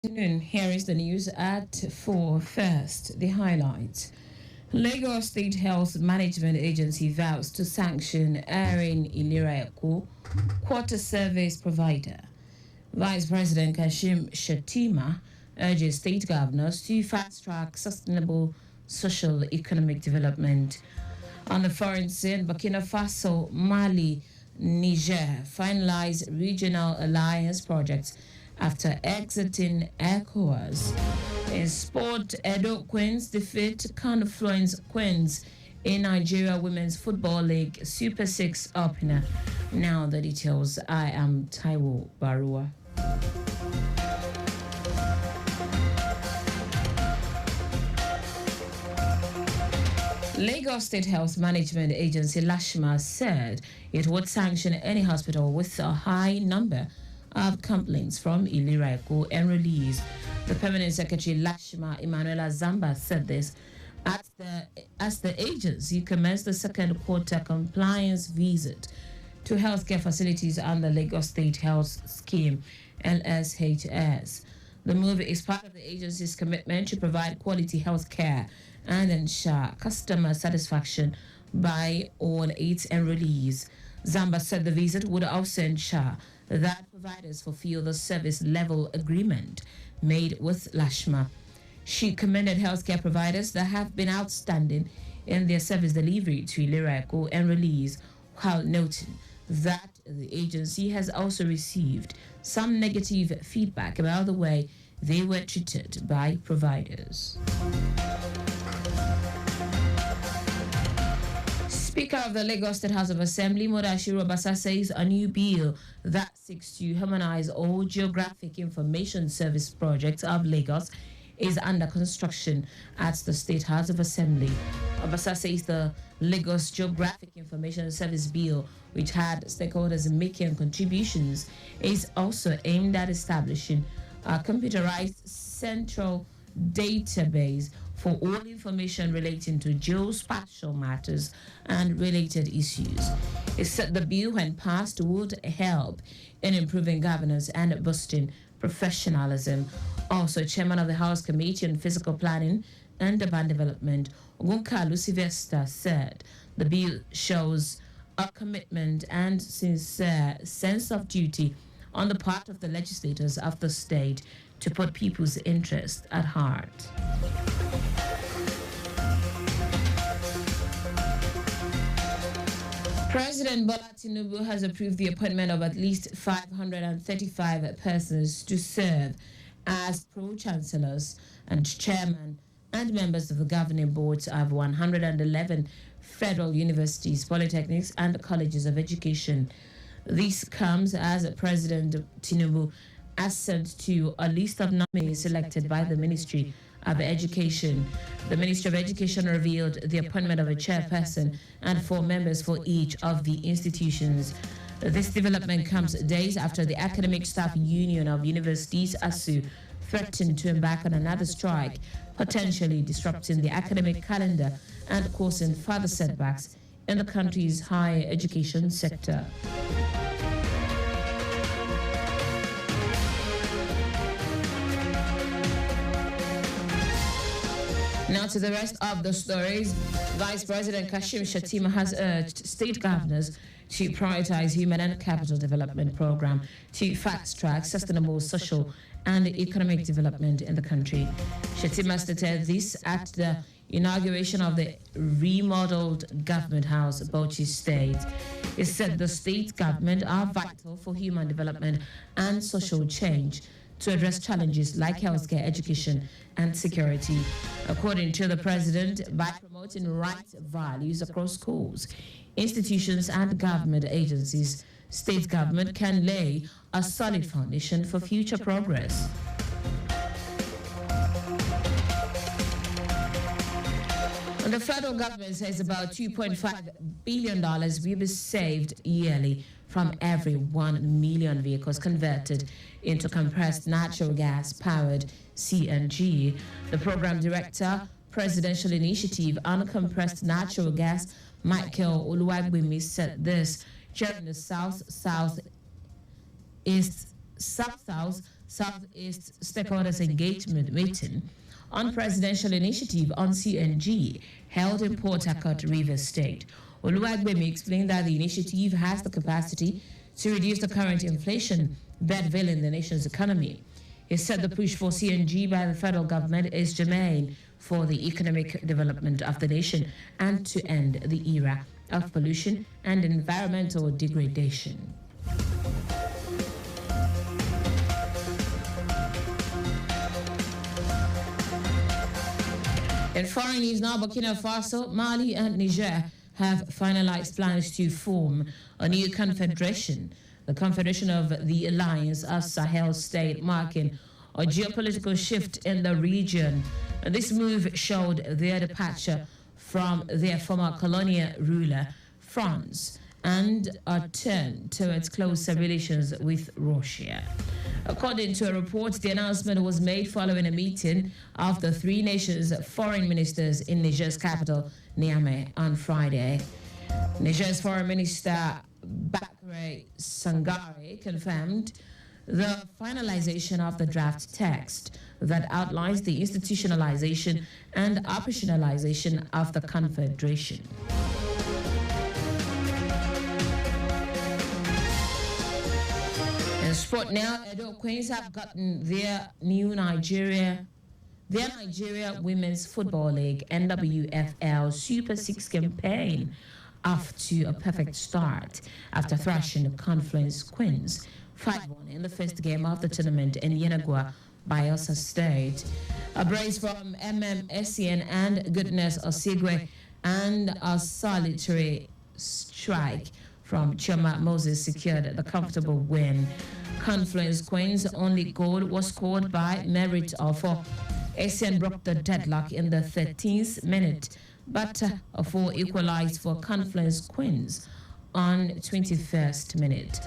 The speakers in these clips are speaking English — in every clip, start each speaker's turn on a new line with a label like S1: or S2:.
S1: Afternoon. Here is the news at 4 first. The highlights. Lagos State Health Management Agency vows to sanction Erin Iliraeko, quarter service provider. Vice President Kashim Shettima urges state governors to fast-track sustainable social economic development. On the foreign scene, Burkina Faso, Mali, Niger finalize regional alliance projects after exiting ECOWAS. In sport, Edo Queens defeat Confluence Queens in Nigeria Women's Football League Super 6 opener. Now the details. I am Taiwo Baruwa. Lagos State Health Management Agency Lashma said it would sanction any hospital with a high number of complaints from Iliraeko and release. The Permanent Secretary Lashma Emanuela Zamba said this as the agency commenced the second quarter compliance visit to healthcare facilities under Lagos State Health Scheme (LSHS). The move is part of the agency's commitment to provide quality health care and ensure customer satisfaction by all its enrollees. Zamba said the visit would also ensure that providers fulfill the service level agreement made with Lashma. She commended healthcare providers that have been outstanding in their service delivery to Iliraeko enrollees, while noting that the agency has also received some negative feedback about the way they were treated by providers. Speaker of the Lagos State House of Assembly, Modashiru Obasa, says a new bill that seeks to harmonize all geographic information service projects of Lagos is under construction at the State House of Assembly. Obasa says the Lagos Geographic Information Service Bill, which had stakeholders making contributions, is also aimed at establishing a computerized central database for all information relating to geospatial matters and related issues. It said the bill, when passed, would help in improving governance and boosting professionalism. Also, Chairman of the House Committee on Physical Planning and Urban Development, Ogunkalu Sylvester, said the bill shows a commitment and sincere sense of duty on the part of the legislators of the state to put people's interests at heart. President Bola Tinubu has approved the appointment of at least 535 persons to serve as pro-chancellors and chairman and members of the governing boards of 111 federal universities, polytechnics, and colleges of education. This comes as President Tinubu assent to a list of nominees selected by the Ministry of Education. The Ministry of Education revealed the appointment of a chairperson and 4 members for each of the institutions. This development comes days after the Academic Staff Union of Universities, ASU, threatened to embark on another strike, potentially disrupting the academic calendar and causing further setbacks in the country's higher education sector. Now to the rest of the stories. Vice President Kashim Shettima has urged state governors to prioritize human and capital development program to fast-track sustainable social and economic development in the country. Shettima stated this at the inauguration of the remodeled government house, Bauchi State. He said the state government are vital for human development and social change to address challenges like healthcare, education, and security. According to the president, by promoting right values across schools, institutions, and government agencies, state government can lay a solid foundation for future progress. And the federal government says about $2.5 billion will be saved yearly from every 1 million vehicles converted into compressed natural gas powered CNG. The program director, Presidential Initiative on Compressed Natural Gas, Michael Oluwagbemi, said this during the South-South Southeast Stakeholders Engagement Meeting on Presidential Initiative on CNG held in Port Harcourt, Rivers State. Oluwagbemi explained that the initiative has the capacity to reduce the current inflation bedevailing the nation's economy. He said the push for CNG by the federal government is germane for the economic development of the nation and to end the era of pollution and environmental degradation. In foreign news now, Burkina Faso, Mali and Niger have finalized plans to form a new confederation, the Confederation of the Alliance of Sahel State, marking a geopolitical shift in the region. This move showed their departure from their former colonial ruler, France, and a turn towards closer relations with Russia. According to a report, the announcement was made following a meeting of the three nations' foreign ministers in Niger's capital, Niamey, on Friday. Niger's Foreign Minister Bakary Sangare confirmed the finalization of the draft text that outlines the institutionalization and operationalization of the Confederation. In sport now, Edo Queens have gotten their Nigeria Women's Football League NWFL Super 6 campaign off to a perfect start after thrashing Confluence Queens 5-1 in the first game of the tournament in Yenagua, Bayelsa State. A brace from MMSCN and Goodness Osigwe and a solitary strike from Choma Moses secured the comfortable win. Confluence Queens' only goal was scored by Merit Ofo. ACN broke the deadlock in the 13th minute, but Ofo equalized for Confluence Queens on 21st minute.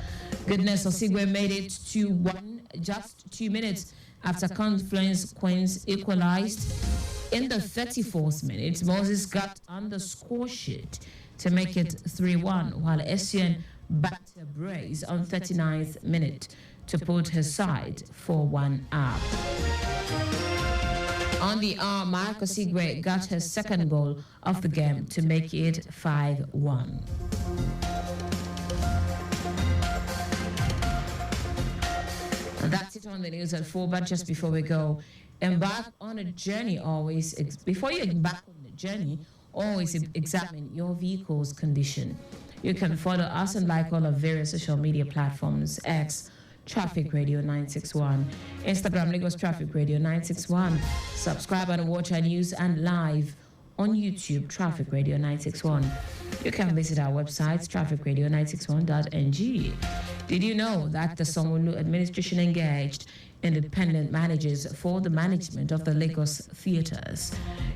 S1: Goodness Osigwe made it 2-1 just 2 minutes after Confluence Queens equalized. In the 34th minute, Moses got on the score sheet to make it 3-1, while ACN backed a brace on 39th minute to put his side 4-1 up. On the hour mark, Osigwe got his second goal of the game to make it 5-1. And that's it on the news at 4, but just before we go, embark on a journey always. Before you embark on the journey, always examine your vehicle's condition. You can follow us and like all of various social media platforms: X, Traffic Radio 961, Instagram, Lagos Traffic Radio 961. Subscribe and watch our news and live on YouTube, Traffic Radio 961. You can visit our website, trafficradio961.ng. Did you know that the Sanwo-Olu administration engaged independent managers for the management of the Lagos theatres?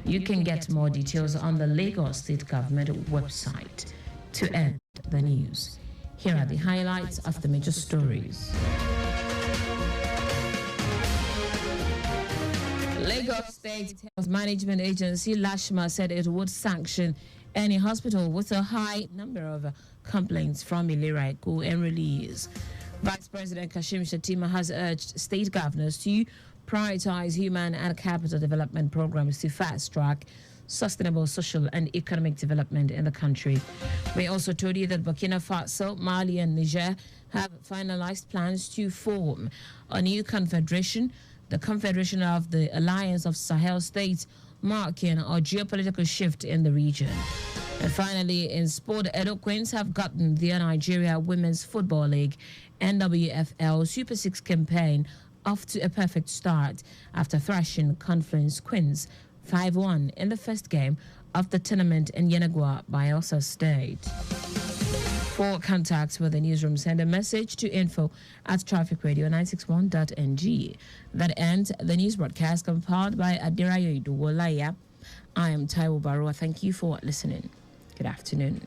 S1: You can get more details on the Lagos State Government website. To end the news, here are the highlights of the major stories. Lagos State Health Management Agency, LASHMA, said it would sanction any hospital with a high number of complaints from Ilera-Eko and release. Vice President Kashim Shettima has urged state governors to prioritize human and capital development programs to fast-track sustainable social and economic development in the country. We also told you that Burkina Faso, Mali and Niger have finalized plans to form a new confederation, the Confederation of the Alliance of Sahel States, marking a geopolitical shift in the region. And finally, in sport, Edo Queens have gotten their Nigeria Women's Football League NWFL Super 6 campaign off to a perfect start after thrashing Confluence Queens 5-1 in the first game of the tournament in Yenagua, Bayelsa State. For contacts with the newsroom, send a message to info@trafficradio961.ng. That ends the news broadcast compiled by Adirayo Iduwolaya. I am Taiwo Baruwa. Thank you for listening. Good afternoon.